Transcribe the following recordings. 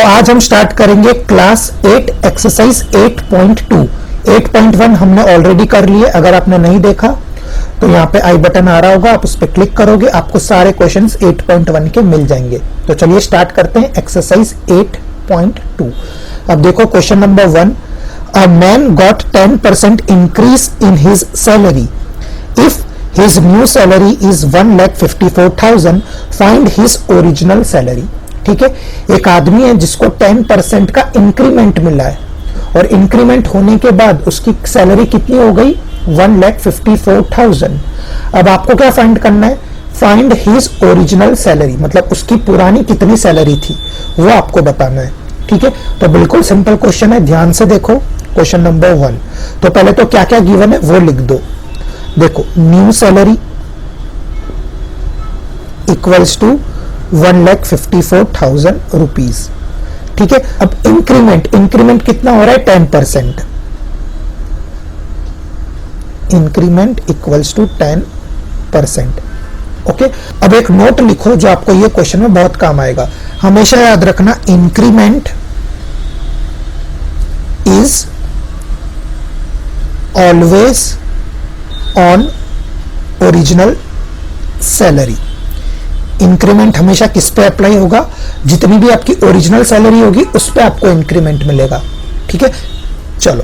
आज हम स्टार्ट करेंगे क्लास 8 एक्सरसाइज 8.2। 8.1 हमने ऑलरेडी कर लिए, अगर आपने नहीं देखा तो यहाँ पे आई बटन आ रहा होगा, आप उस पर क्लिक करोगे, आपको सारे क्वेश्चंस 8.1 के मिल जाएंगे। तो चलिए स्टार्ट करते हैं एक्सरसाइज 8.2। अब देखो question number 1, a man got 10% increase in his salary. If his new salary is 1,54,000, find his original salary. ठीक है, एक आदमी है जिसको 10% का इंक्रीमेंट मिला है और इंक्रीमेंट होने के बाद उसकी सैलरी कितनी हो गई, 1,54,000। अब आपको क्या फाइंड करना है, फाइंड हिज ओरिजिनल सैलरी, मतलब उसकी पुरानी कितनी सैलरी थी वो आपको बताना है। ठीक है, तो बिल्कुल सिंपल क्वेश्चन है, ध्यान से देखो क्वेश्चन नंबर 1। तो पहले तो क्या क्या गिवन है वो लिख दो। देखो new salary equals to 1,54,000 rupees. ठीक है, अब इंक्रीमेंट कितना हो रहा है, 10%। Increment equals to 10%। ओके, अब एक नोट लिखो जो आपको ये क्वेश्चन में बहुत काम आएगा। हमेशा याद रखना, increment is always on original salary. Increment हमेशा किस पे अप्लाई होगा, जितनी भी आपकी ओरिजिनल सैलरी होगी उस पे आपको इंक्रीमेंट मिलेगा। ठीक है, चलो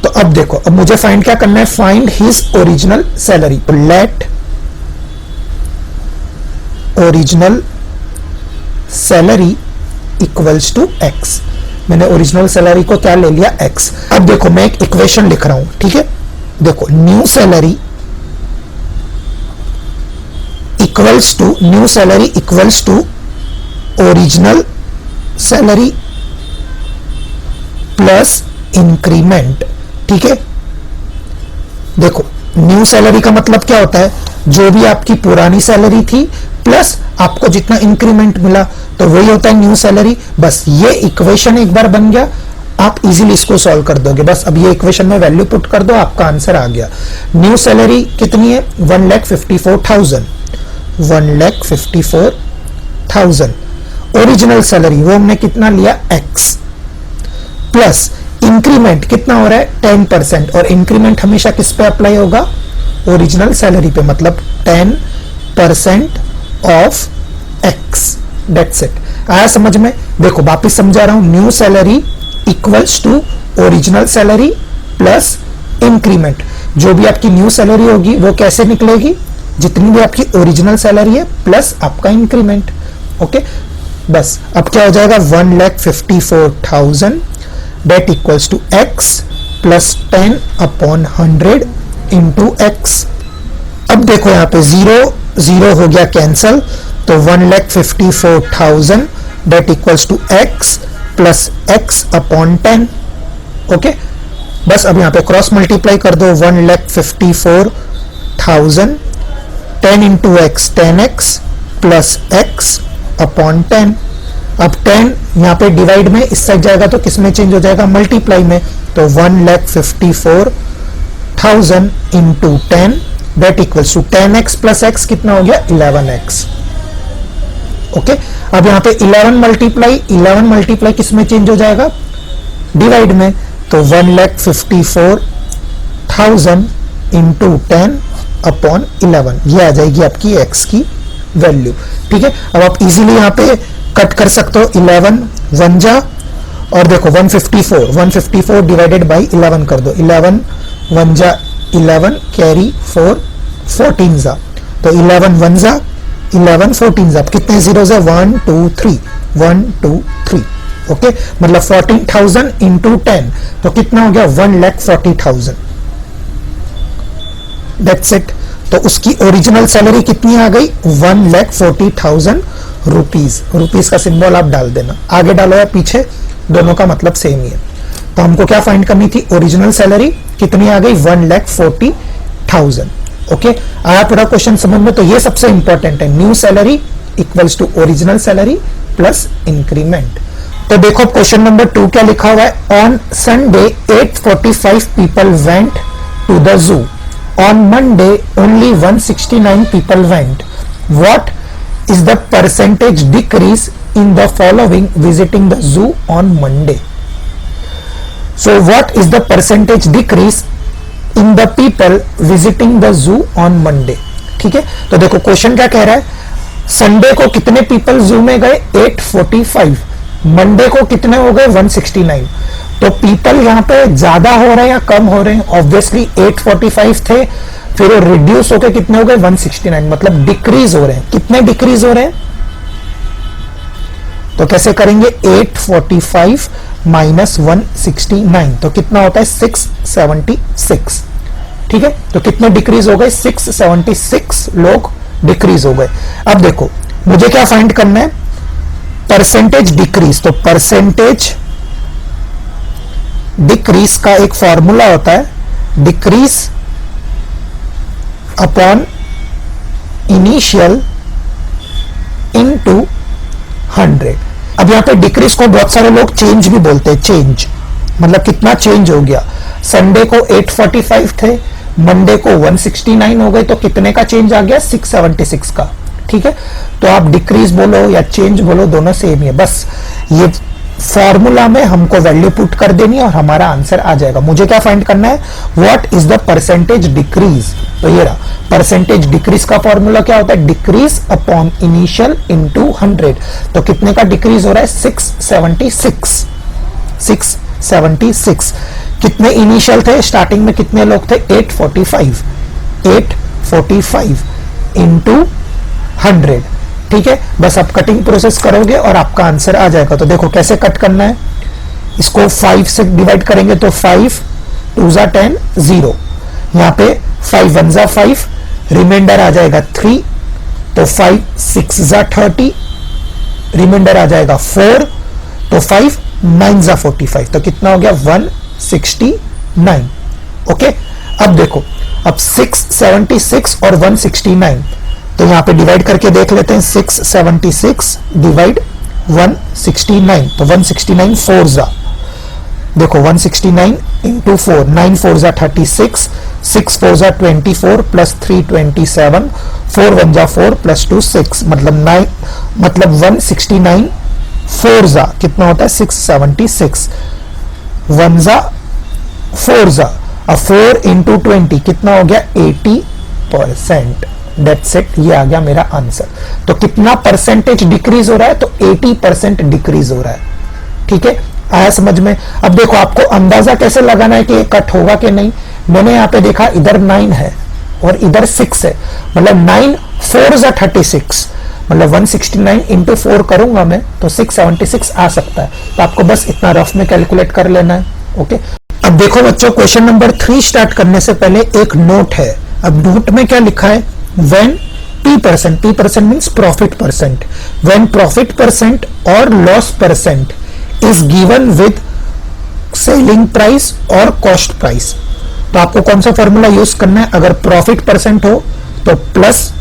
तो अब देखो, अब मुझे फाइंड क्या करना है, find his original salary. Let original salary equals to x. मैंने ओरिजिनल सैलरी को क्या ले लिया, एक्स। अब देखो मैं एक इक्वेशन लिख रहा हूं। ठीक है, देखो new salary equals to original salary plus increment. ठीक है, देखो न्यू सैलरी का मतलब क्या होता है, जो भी आपकी पुरानी सैलरी थी प्लस आपको जितना इंक्रीमेंट मिला, तो वही होता है न्यू सैलरी। बस ये इक्वेशन एक बार बन गया, आप इजीली इसको सॉल्व कर दोगे। बस अब ये इक्वेशन में वैल्यू पुट कर दो, आपका आंसर आ गया। न्यू सैलरी कितनी है, 1,54,000। 1,54,000 ओरिजिनल सैलरी वो हमने कितना लिया, x, प्लस इंक्रीमेंट कितना हो रहा है, 10%। और इंक्रीमेंट हमेशा किस पे अप्लाई होगा, ओरिजिनल सैलरी पे, मतलब 10% ऑफ x। That's it. आया समझ में? देखो वापिस समझा रहा हूं, new salary equals to original salary plus increment. जो भी आपकी न्यू सैलरी होगी वो कैसे निकलेगी, जितनी भी आपकी ओरिजिनल सैलरी है प्लस आपका इंक्रीमेंट। ओके, बस अब क्या हो जाएगा, 1,54,000 that equals to x plus 10/100 into x। अब देखो यहाँ पे 0 हो गया कैंसल, तो 1,54,000 that equals to x plus x/10। Okay, बस अब यहाँ पे क्रॉस मल्टीप्लाई कर दो, 1,54,000 10 into x 10x plus x/10। अब 10 यहाँ पे डिवाइड में इस साइड जाएगा तो किस में चेंज हो जाएगा, मल्टीप्लाई में। तो 1,54,000 into 10 that equals to 10x plus x कितना हो गया, 11x। ओके, अब यहाँ पे 11 मल्टीप्लाई किस में चेंज हो जाएगा, डिवाइड में। तो 1,54,000 इंटू 10/11, ये आ जाएगी आपकी x की वैल्यू। ठीक है, अब आप इजीली यहाँ पे कट कर सकते हो, 11 1 जा, और देखो 154 डिवाइडेड बाई 11 कर दो, 11 1 जा 11 कैरी 4 14 जा, तो 11 1 जा 11 14 जा, कितने जीरो है, 1 2 3 1 2 3। ओके, मतलब 14,000 इंटू 10 तो कितना हो गया, 1,40,000। That's it. तो उसकी ओरिजिनल सैलरी कितनी आ गई, 1,40,000 रुपीज। रुपीज का सिंबल आप डाल देना, आगे डालो या पीछे, दोनों का मतलब सेम ही है। तो हमको क्या फाइंड करनी थी, ओरिजिनल सैलरी कितनी आ गई, 1,40,000। ओके, आया पूरा क्वेश्चन समझ में? तो ये सबसे इंपॉर्टेंट है, new salary equals to original salary plus increment. तो देखो क्वेश्चन नंबर 2 क्या लिखा हुआ है, on Sunday 845 people went to the zoo. On Monday, only 169 people went. What is the percentage decrease in the following visiting the zoo on Monday. So what is the percentage decrease in the people visiting the zoo on Monday? ठीक है, तो देखो question क्या कह रहा है, Sunday को कितने पीपल जू में गए 845, मंडे को कितने हो गए 169. तो पीपल यहाँ पे ज्यादा हो रहे हैं या कम हो रहे हैं? ऑब्वियसली 845 थे, फिर वो रिड्यूस होकर कितने हो गए 169, मतलब डिक्रीज हो रहे हैं. कितने डिक्रीज हो रहे हैं? तो कैसे करेंगे, 845 माइनस 169, तो कितना होता है 676. ठीक है, तो कितने डिक्रीज हो गए 676 लोग डिक्रीज हो गए. अब देखो मुझे क्या फाइंड करना है, परसेंटेज डिक्रीज. तो परसेंटेज डिक्रीज का एक फॉर्मूला होता है, डिक्रीज अपॉन इनिशियल इनटू 100. अब यहां पे डिक्रीज को बहुत सारे लोग चेंज भी बोलते हैं. चेंज मतलब कितना चेंज हो गया, संडे को 845 थे, मंडे को 169 हो गए, तो कितने का चेंज आ गया 676 का. ठीक है, तो आप डिक्रीज बोलो या चेंज बोलो, दोनों सेम ही है. बस ये फॉर्मूला में हमको वैल्यू पुट कर देनी है और हमारा आंसर आ जाएगा. मुझे क्या फाइंड करना है, what is the percentage decrease. तो ये रहा परसेंटेज डिक्रीज का फॉर्मूला. क्या होता है, डिक्रीज अपॉन इनिशियल इनटू 100. तो कितने का डिक्रीज हो रहा है 676. 676. कितने इनिशियल थे, स्टार्टिंग में कितने लोग थे 845. 845 इंटू 100. ठीक है, बस आप कटिंग प्रोसेस करोगे और आपका आंसर आ जाएगा. तो देखो कैसे कट करना है, इसको 5 से डिवाइड करेंगे तो 5 2 जा 10 0. यहां पे 5 1 जा 5, रिमाइंडर आ जाएगा 3. तो 5 6 जा 30, रिमाइंडर आ जाएगा 4. तो 5 9 जा 45. तो कितना हो गया 169. ओके, अब देखो, अब 676 और 169, तो यहां पे डिवाइड करके देख लेते हैं. 676 डिवाइड 169, तो 169 4 जा, देखो 169 इंटू 4, 9 4 जा 36, 6 4 जा 24 प्लस 3 27, 4 1 जा 4 प्लस 2 6, मतलब 9, मतलब 169 4 जा कितना होता है 676. 1 जा 4 जा, अब 4 इंटू 20 कितना हो गया 80%. That's it, ये आ गया मेरा आंसर. तो कितना परसेंटेज डिक्रीज हो रहा है, तो 80% डिक्रीज हो रहा है. ठीक है, आया समझ में. अब देखो आपको अंदाजा कैसे लगाना है कि ये कट होगा कि नहीं. मैंने यहाँ पे देखा इधर 9 है और इधर 6 है, मतलब 9 4 जा 36, मतलब 169 इंटू 4 करूंगा मैं तो 676 आ सकता है. तो आपको बस इतना रफ में कैलकुलेट कर लेना है. ओके, अब देखो बच्चों, क्वेश्चन नंबर 3 स्टार्ट करने से पहले एक नोट है. अब नोट में क्या लिखा है, when P% means profit percent, when profit percent or loss percent is given with selling price or cost price. तो आपको कौन सा फॉर्मूला यूज करना है, अगर प्रॉफिट परसेंट हो तो प्लस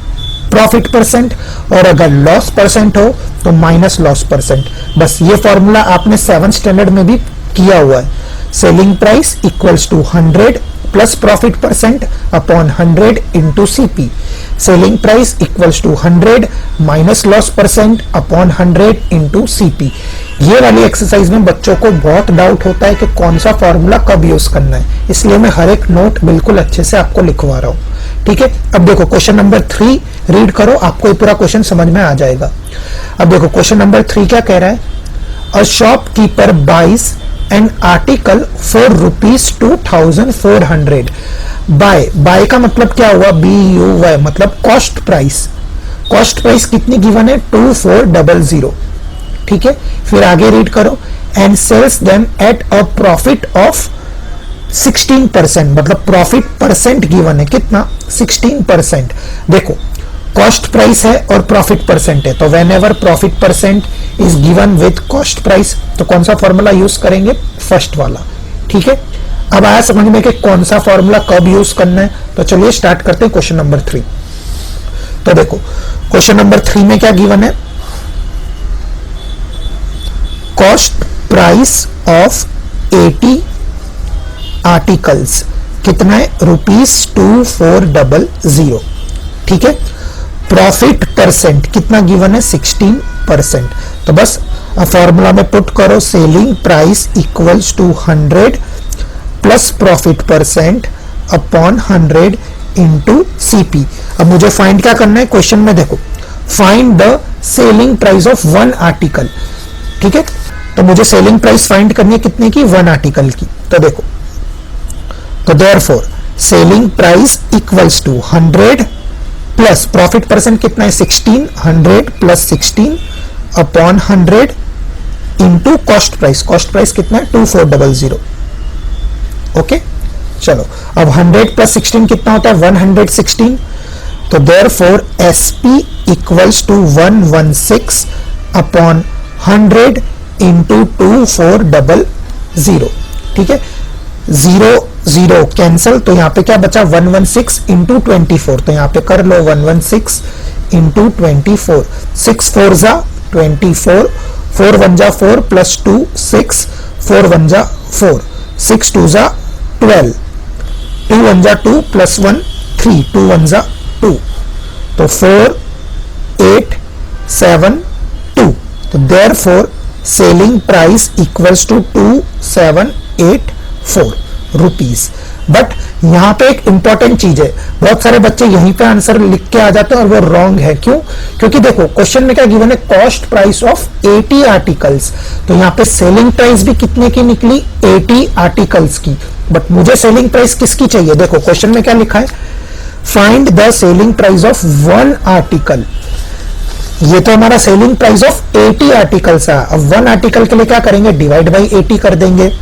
प्रॉफिट परसेंट, और अगर लॉस परसेंट हो तो माइनस लॉस परसेंट. बस ये फॉर्मूला आपने 7th स्टैंडर्ड में भी किया हुआ है. Selling price equals to 100 plus profit percent upon 100 into CP. Selling price equals to 100 minus loss percent upon 100 into CP. ये वाली एक्सरसाइज में बच्चों को बहुत डाउट होता है कि कौन सा फॉर्मूला कब यूज करना है, इसलिए मैं हर एक नोट बिल्कुल अच्छे से आपको लिखवा रहा हूं. ठीक है, अब देखो क्वेश्चन नंबर 3 रीड करो, आपको ये पूरा क्वेश्चन समझ में आ जाएगा. अब देखो क्वेश्चन नंबर 3 क्या कह रहा है, a shopkeeper buys an article for ₹2400. Buy का मतलब क्या हुआ, BUY, मतलब कॉस्ट प्राइस. कॉस्ट प्राइस कितनी गिवन है 2400. ठीक है, फिर आगे रीड करो, and sells them at a profit of 16%, मतलब प्रॉफिट परसेंट गिवन है कितना 16%. देखो कॉस्ट प्राइस है और प्रॉफिट परसेंट है, तो when ever profit percent is given with cost price, तो कौन सा फॉर्मूला यूज करेंगे, फर्स्ट वाला. ठीक है, अब आया समझ में कि कौन सा फॉर्मूला कब यूज करना है. तो चलिए स्टार्ट करते हैं क्वेश्चन नंबर 3. तो देखो क्वेश्चन नंबर 3 में क्या गिवन है, कॉस्ट प्राइस ऑफ 80 आर्टिकल्स कितना है ₹2400. ठीक है, प्रॉफिट परसेंट कितना गिवन है 16%. तो बस फॉर्मूला में पुट करो, selling price equals to 100 plus profit percent upon 100 into CP. अब मुझे फाइंड क्या करना है, क्वेश्चन में देखो, find the selling price of one article. ठीक है, तो मुझे सेलिंग प्राइस फाइंड करनी है कितने की, वन आर्टिकल की। तो देखो, तो therefore selling price equals to 100 plus profit percent कितना है 16, 100 plus 16 upon 100 into cost price. Cost price कितना है 2400। ओके, चलो अब 100 प्लस 16 कितना होता है 116। तो therefore SP equals to 116 upon 100 into 2400। ठीक है, 0 0 कैंसल, तो यहां पे क्या बचा 116 इंटू 24। तो यहां पे कर लो 116 इंटू 24, 6 4 जा 24, 4 1 जा 4 प्लस 2 6, 4 1 जा 4, 6 2 जा 12, 2 1 जा 2 प्लस 1 3, 2 1 जा 2, तो 4 8 7 2। तो therefore selling price equals to 2784 rupees. But यहां पे एक इंपॉर्टेंट चीज है, बहुत सारे बच्चे यहीं पे आंसर लिख के आ जाते हैं और वो रॉन्ग है। क्यों? क्योंकि देखो क्वेश्चन में क्या गिवन है, कॉस्ट प्राइस ऑफ 80 आर्टिकल्स। तो यहां पे सेलिंग प्राइस भी कितने की निकली 80 आर्टिकल्स की। बट मुझे सेलिंग प्राइस किसकी चाहिए, देखो क्वेश्चन में क्या लिखा है, find the selling price of one article. ये तो हमारा सेलिंग प्राइस ऑफ 80 आर्टिकल्स है। अब वन आर्टिकल के लिए क्या करेंगे, डिवाइड बाई 80 कर देंगे।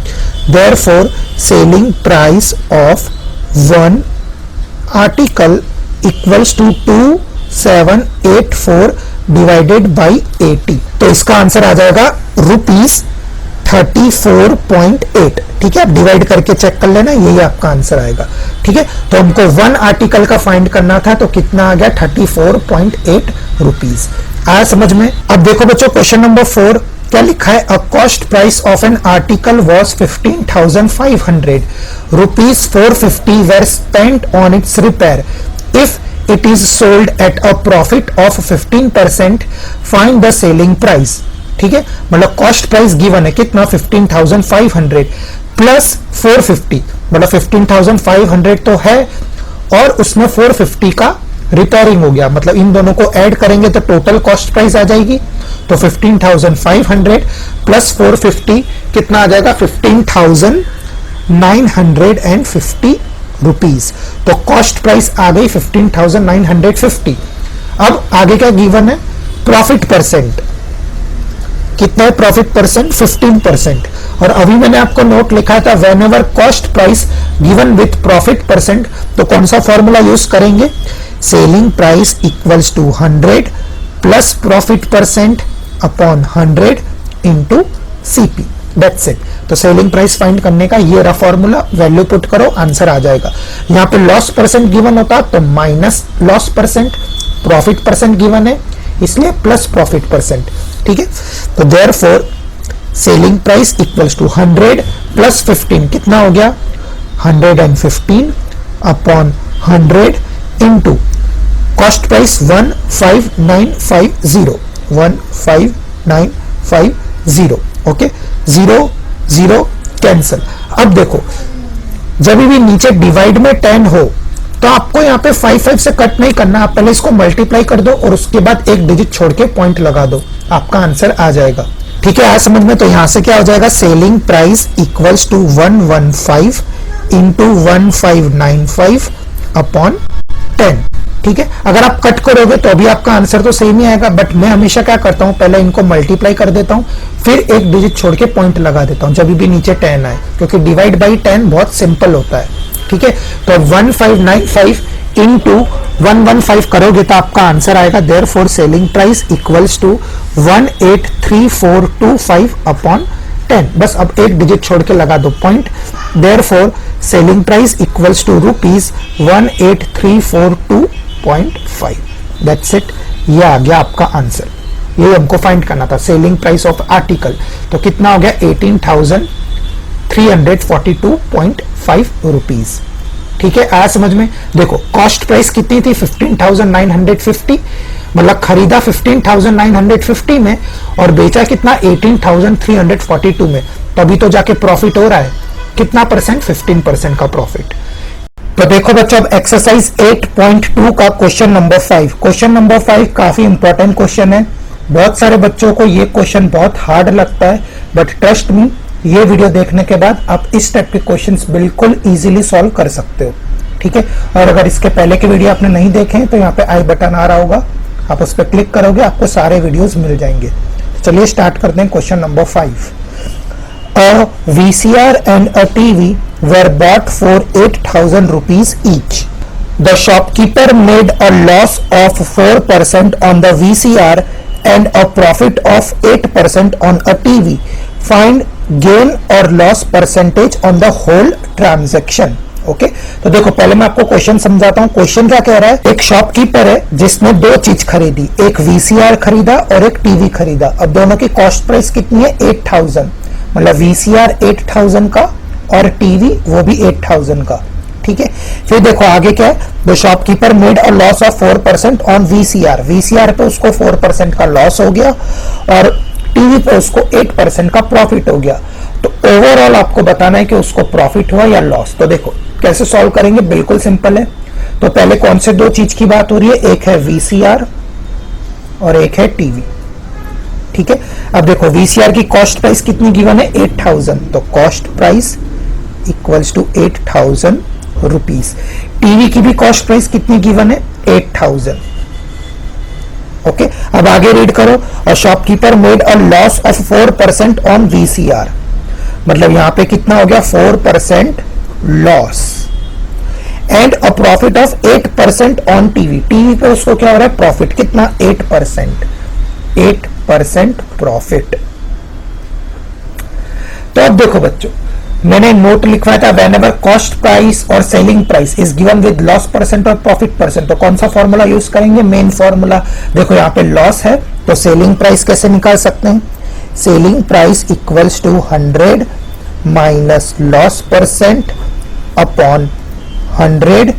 Therefore selling price of one article equals to 2784 divided by 80। तो इसका आंसर आ जाएगा ₹34.8। ठीक है, आप डिवाइड करके चेक कर लेना, यही आपका आंसर आएगा। ठीक है, तो हमको वन आर्टिकल का फाइंड करना था, तो कितना आ गया 34.8 रुपीज। आया समझ में? अब देखो बच्चों क्वेश्चन नंबर 4 क्या लिखा है, a cost price of an article was 15,500 rupees, 450 were spent on its repair. If it is sold at a profit of 15%, find the selling price. ठीक है, मतलब कॉस्ट प्राइस गिवन है कितना 15,500 प्लस 450, मतलब 15,500 तो है और उसमें 450 का रिपेयरिंग हो गया, मतलब इन दोनों को ऐड करेंगे तो टोटल कॉस्ट प्राइस आ जाएगी। तो 15,500 प्लस 450 कितना आ जाएगा 15,950 रुपीज। तो कॉस्ट प्राइस आ गई 15,950। अब आगे क्या गिवन है, प्रॉफिट परसेंट कितना है, प्रॉफिट परसेंट 15%। और अभी मैंने आपको नोट लिखा था, whenever cost price given with profit percent, तो कौन सा फॉर्मूला यूज करेंगे, selling price equals to 100 plus profit percent upon 100 into CP. That's it. तो सेलिंग प्राइस फाइंड करने का ये रहा फॉर्मूला, वैल्यू पुट करो, आंसर आ जाएगा। यहाँ पे लॉस परसेंट गिवन होता तो minus loss percent, profit percent given है इसलिए प्लस प्रॉफिट परसेंट। ठीक है, तो therefore selling price equals to 100 plus 15 कितना हो गया 115 upon 100 into cost price 15950 15950। Okay, 0 0 cancel. अब देखो जब भी नीचे डिवाइड में 10 हो तो आपको यहाँ पे 5 से कट नहीं करना, आप पहले इसको मल्टीप्लाई कर दो और उसके बाद एक डिजिट छोड़ के पॉइंट लगा दो, आपका आंसर आ जाएगा। ठीक है, आज समझ में? तो यहां से क्या हो जाएगा, selling price equals to 115 into 1595 upon 10। ठीक है, अगर आप कट करोगे तो अभी आपका आंसर तो सेम ही आएगा, बट मैं हमेशा क्या करता हूं, पहले इनको मल्टीप्लाई कर देता हूं फिर एक डिजिट छोड़ के पॉइंट लगा देता हूं जब भी नीचे 10 आए, क्योंकि डिवाइड बाई 10 बहुत सिंपल होता है। ठीक है, तो 1595 इंटू 115 करोगे तो आपका आंसर आएगा, therefore selling price equals to 183,425 upon 10। बस अब एक डिजिट छोड़ के लगा दो point, therefore selling price equals to rupees 183,425। That's it, ये आ गया आपका आंसर। ये हमको फाइंड करना था, सेलिंग प्राइस ऑफ आर्टिकल। तो कितना हो गया 18,342.5 रुपीज। ठीक है, आया समझ में? देखो कॉस्ट प्राइस कितनी थी 15,950 मतलब खरीदा 15,950 में और बेचा कितना 18,342 में, तभी तो जाके प्रॉफिट हो रहा है। कितना परसेंट? 15% का प्रॉफिट। तो देखो बच्चों, अब एक्सरसाइज 8.2 का क्वेश्चन नंबर 5। क्वेश्चन नंबर 5 काफी इंपॉर्टेंट क्वेश्चन है। बहुत सारे बच्चों को ये क्वेश्चन बहुत हार्ड लगता है, बट ट्रस्ट मी, ये वीडियो देखने के बाद आप इस टाइप के क्वेश्चंस बिल्कुल इजीली सॉल्व कर सकते हो, ठीक है। और अगर इसके पहले के वीडियो आपने नहीं देखे हैं तो यहाँ पे आई बटन आ रहा होगा, आप उस पर क्लिक करोगे, आपको सारे वीडियोस मिल जाएंगे। तो चलिए स्टार्ट करते हैं question number 5। A VCR and a TV were bought for 8,000 rupees each. The shopkeeper made a loss of 4% on the VCR and a profit of 8% on a TV. Find gain or loss percentage on the whole transaction. Okay तो देखो, पहले मैं आपको question समझाता हूँ। Question क्या कह रहा है? एक शॉपकीपर है जिसने दो चीज खरीदी, एक VCR खरीदा और एक टीवी खरीदा। अब दोनों की कॉस्ट प्राइस कितनी है? 8,000। मतलब VCR 8,000 का और टीवी वो भी 8,000 का, ठीक है। फिर देखो आगे क्या है? The shopkeeper made a loss of 4% on VCR। VCR पे उसको 4% का लॉस हो गया और टीवी पे उसको 8% का प्रॉफिट हो गया। तो ओवरऑल आपको बताना है कि उसको प्रॉफिट हुआ या लॉस। तो देखो कैसे सॉल्व करेंगे, बिल्कुल सिंपल है। तो पहले कौन से दो चीज की बात हो रही है? एक है VCR और एक है टीवी, ठीक है। अब देखो VCR की कॉस्ट प्राइस कितनी गिवन है? 8,000। तो cost price equals to 8,000 rupees. TV की भी कॉस्ट प्राइस कितनी गिवन है? 8,000। ओके, अब आगे रीड करो। और shopkeeper made a loss of 4% on VCR। मतलब यहां पे कितना हो गया? 4% loss and a profit of 8% on TV. TV पे उसको क्या हो रहा है? प्रॉफिट कितना? 8%। 8% प्रॉफिट। तो अब देखो बच्चों, मैंने नोट लिखवाया था व्हेनेवर कॉस्ट प्राइस और selling price is given with loss percent और प्रॉफिट परसेंट। तो कौन सा फॉर्मूला यूज करेंगे? Main formula. देखो यहाँ पे लॉस है तो सेलिंग प्राइस कैसे निकाल सकते हैं? Selling price equals to 100 minus loss percent upon 100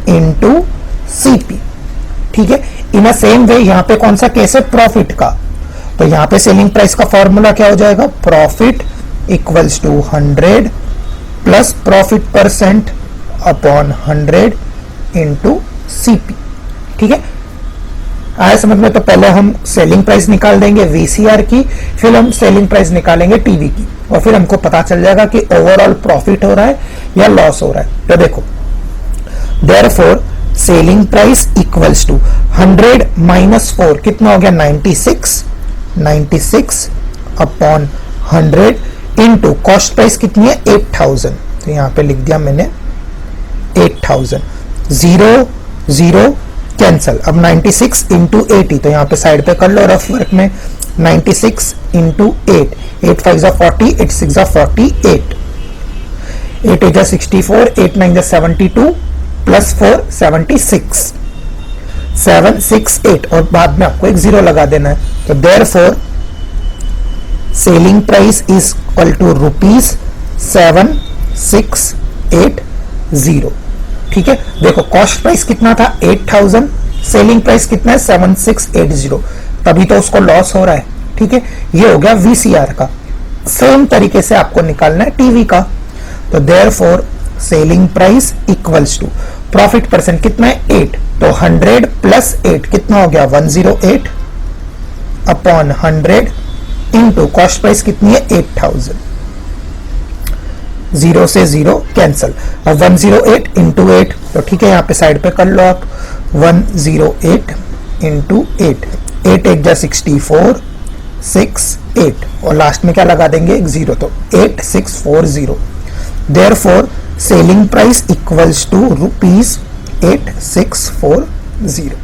into CP, ठीक है। इन अ सेम वे यहाँ पे कौन सा केस है? प्रॉफिट का। तो यहाँ पे सेलिंग प्राइस का फॉर्मूला क्या हो जाएगा? Profit equals to 100 plus profit percent upon 100 into CP, ठीक है। आया समझ में? तो पहले हम सेलिंग प्राइस निकाल देंगे VCR की, फिर हम सेलिंग प्राइस निकालेंगे टीवी की, और फिर हमको पता चल जाएगा कि ओवरऑल प्रॉफिट हो रहा है या लॉस हो रहा है। तो देखो, therefore selling price equals to 100 minus 4 कितना हो गया? 96 अपॉन 100 इंटू कॉस्ट प्राइस कितनी है? 8,000। तो यहां पे लिख दिया मैंने 8,000। 0 0 कैंसल। अब 96 इंटू 80, तो यहां पे साइड पे कर लो रफ वर्क में। 96 इंटू 8, 8 5 जा 40, 8 6 जा 48, 8 8 जा 64, 8 9 जा 72 प्लस 4 76, 768 और बाद में आपको एक 0 लगा देना है। तो therefore selling price is equal to ₹7680, ठीक है। देखो कॉस्ट प्राइस कितना था? 8,000, सेलिंग प्राइस कितना है? 7680, तभी तो उसको लॉस हो रहा है, ठीक है। ये हो गया VCR का। सेम तरीके से आपको निकालना है टीवी का। तो therefore selling price equals to profit percent कितना है? 8। तो 100 प्लस 8 कितना हो गया? 108 अपॉन 100 इंटू कॉस्ट प्राइस कितनी है? 8,000। 0 से 0 कैंसल। अब 108 इंटू 8, तो ठीक है, यहाँ पे साइड पे कर लो आप। 108 इंटू 8, 8 1 जा 64, 6 8 और लास्ट में क्या लगा देंगे? एक 0, तो 8640। Therefore selling price equals to ₹8640,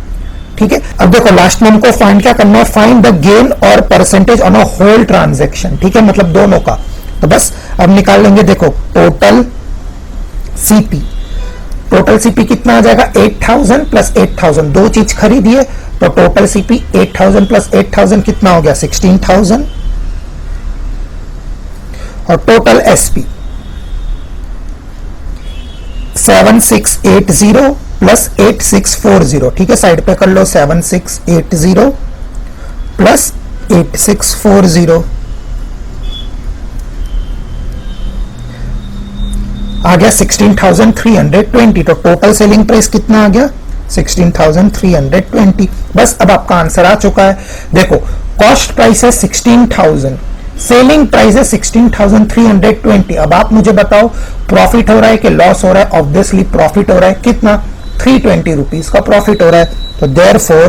ठीक है। अब देखो लास्ट में हमको फाइंड क्या करना है? फाइंड द गेन और percentage on a whole transaction, ठीक है, मतलब दोनों का। तो बस अब निकाल लेंगे। देखो टोटल CP, टोटल CP कितना आ जाएगा? 8,000 प्लस 8,000, दो चीज खरीदी है तो टोटल CP 8,000 प्लस 8,000 कितना हो गया? 16,000। और टोटल SP 7680 प्लस 8640, ठीक है, साइड पे कर लो 7680 प्लस 8640 आ गया 16,320। तो टोटल सेलिंग प्राइस कितना आ गया 16,320। बस अब आपका आंसर आ चुका है। देखो कॉस्ट प्राइस है 16,000, सेलिंग प्राइस है 16,320। अब आप मुझे बताओ प्रॉफिट हो रहा है कि लॉस हो रहा है? ऑब्वियसली प्रॉफिट हो रहा है। कितना? 320 रुपीज का प्रॉफिट हो रहा है। तो therefore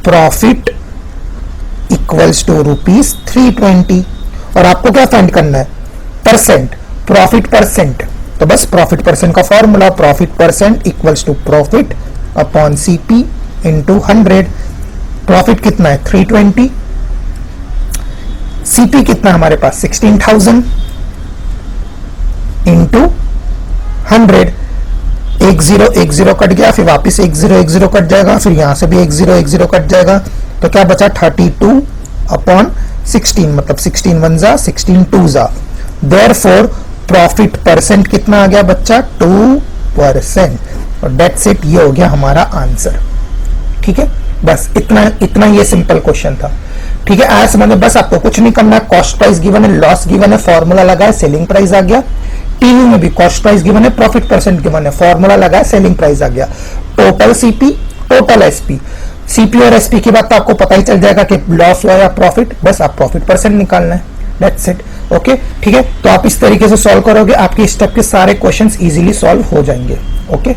profit equals to rupees 320। और आपको क्या फाइंड करना है? Percent, profit percent. तो बस प्रॉफिट परसेंट का formula, profit percent equals to profit upon CP into 100। Profit कितना है 320, सीपी कितना हमारे पास 16,000 इंटू 100। 1010 कट गया, फिर वापिस 1010 कट जाएगा, फिर यहां से भी 1010 कट जाएगा। तो क्या बचा 32 अपॉन 16, मतलब 16 1 जा 16 2 जा। देयरफॉर प्रॉफिट परसेंट कितना आ गया बच्चा 2%। और डेट्स इट, ये हो गया हमारा आंसर। ठीक है, बस इतना ये सिंपल क्वेश्चन था। ठीक है, आया समझ में? बस आपको कुछ नहीं करना है। कॉस्ट प्राइस गिवन है, लॉस गिवन है, फॉर्मूला लगा है, सेलिंग प्राइस आ गया। टीवी में भी कॉस्ट प्राइस गिवन है, प्रॉफिट परसेंट गिवन है, फॉर्मूला लगा है, सेलिंग प्राइस आ गया। Total CP, total SP, CP और एसपी की बात तो आपको पता ही चल जाएगा कि लॉस हुआ या प्रॉफिट। बस आप प्रॉफिट परसेंट निकालना है, दैट्स इट। ओके, ठीक है, तो आप इस तरीके से सॉल्व करोगे, आपके स्टेप के सारे क्वेश्चंस इजीली सॉल्व हो जाएंगे। ओके,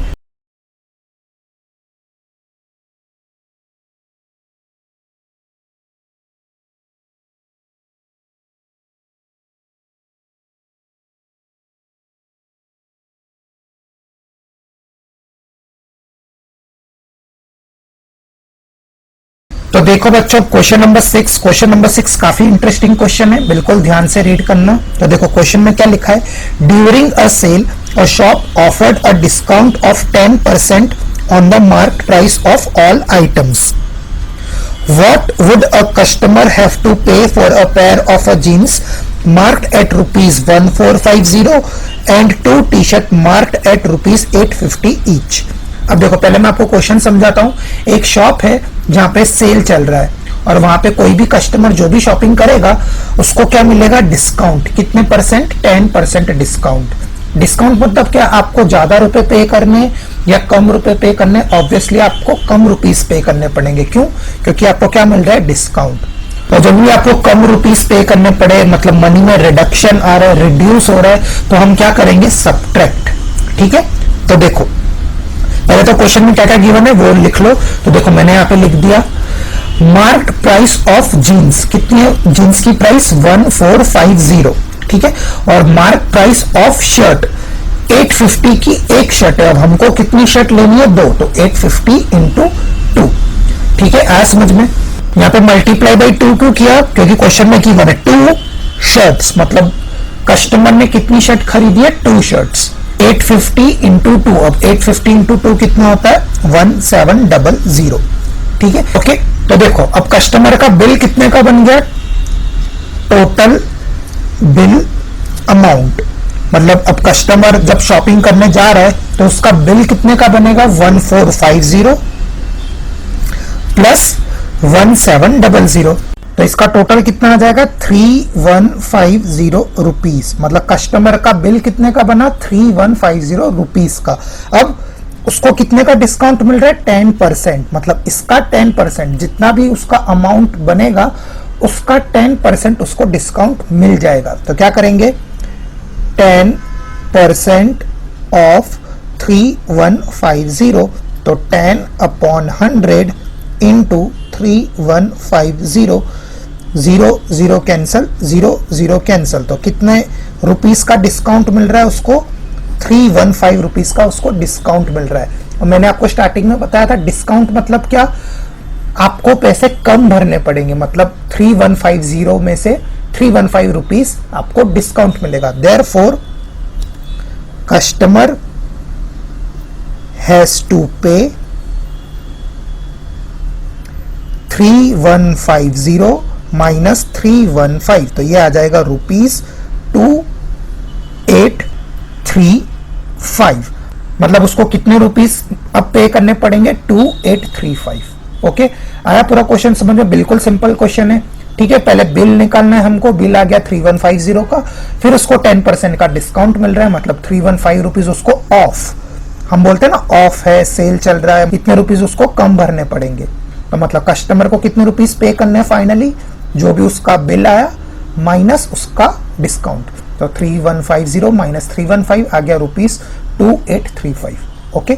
तो देखो बच्चों क्वेश्चन नंबर 6, क्वेश्चन नंबर 6 काफी इंटरेस्टिंग क्वेश्चन है, बिल्कुल ध्यान से रीड करना। तो देखो क्वेश्चन में क्या लिखा है, during a sale a shop offered a discount of 10% on the mark price of all items. What would a customer have to pay for a pair of a jeans marked at rupees 1450 and 2 t-shirt marked at rupees 850 each? अब देखो पहले मैं आपको question समझाता हूँ। एक shop है जहां पे सेल चल रहा है और वहां पे कोई भी कस्टमर जो भी शॉपिंग करेगा उसको क्या मिलेगा? डिस्काउंट। कितने परसेंट? 10% डिस्काउंट। डिस्काउंट मतलब क्या? आपको ज्यादा रुपए पे करने या कम रुपए पे करने? ऑब्वियसली आपको कम रुपीस पे करने पड़ेंगे। क्यों? क्योंकि आपको क्या मिल रहा है? डिस्काउंट। तो जब भी आपको कम रुपीस पे करने पड़े, मतलब मनी में रिडक्शन आ रहा है, रिड्यूस हो रहा है, तो हम क्या करेंगे? सब्ट्रैक्ट। ठीक है, तो देखो पहले तो क्वेश्चन में क्या क्या गिवन है वो लिख लो। तो देखो मैंने यहाँ पे लिख दिया मार्क्ड प्राइस ऑफ जीन्स। कितनी है जीन्स की प्राइस? 1450। ठीक है, और मार्क प्राइस ऑफ शर्ट 850 की एक शर्ट है। अब हमको कितनी शर्ट लेनी है? 2, तो 850 इंटू 2। ठीक है, आया समझ में? यहाँ पे मल्टीप्लाई बाई 2 क्यों किया? क्योंकि क्वेश्चन में की बने 2 शर्ट्स, मतलब कस्टमर ने कितनी शर्ट खरीदी है? 2 शर्ट्स। 850 इंटू 2, अब 850 इंटू 2 कितना होता है? 1700। ठीक है, ओके। तो देखो अब कस्टमर का बिल कितने का बन गया? टोटल बिल अमाउंट, मतलब अब कस्टमर जब शॉपिंग करने जा रहा है तो उसका बिल कितने का बनेगा? 1450 प्लस 1700। तो इसका टोटल कितना आ जाएगा? 3150 रुपीस। मतलब कस्टमर का बिल कितने का बना? 3150 रुपीस का। अब उसको कितने का डिस्काउंट मिल रहा है? 10%। मतलब इसका 10%, जितना भी उसका अमाउंट बनेगा उसका 10% उसको डिस्काउंट मिल जाएगा। तो क्या करेंगे? 10% ऑफ 3150, तो 10 अपॉन 100 इंटू 3150। 0 0 cancel, 0 0 cancel. तो कितने रुपीस का डिस्काउंट मिल रहा है उसको? 315 रुपीस का उसको डिस्काउंट मिल रहा है। और मैंने आपको स्टार्टिंग में बताया था डिस्काउंट मतलब क्या? आपको पैसे कम भरने पड़ेंगे, मतलब 3150 में से 315 रुपीस आपको डिस्काउंट मिलेगा। देयरफॉर कस्टमर हैज टू पे 3150 माइनस 315, तो ये आ जाएगा रुपीस 2835। मतलब उसको कितने रुपीस अब पे करने पड़ेंगे, 2835। ओके, आया पूरा क्वेश्चन समझ में? बिल्कुल सिंपल क्वेश्चन है। ठीक है, पहले बिल निकालना है हमको, बिल आ गया 3150 का, फिर उसको 10% का डिस्काउंट मिल रहा है, मतलब 315 रुपीज उसको ऑफ, हम बोलते हैं ना ऑफ है, सेल चल रहा है, इतने रुपीज उसको कम भरने पड़ेंगे। तो मतलब कस्टमर को कितने रुपीस पे करने हैं फाइनली, जो भी उसका बिल आया माइनस उसका डिस्काउंट। तो 3150 माइनस 315 आ गया ₹2835। ओके,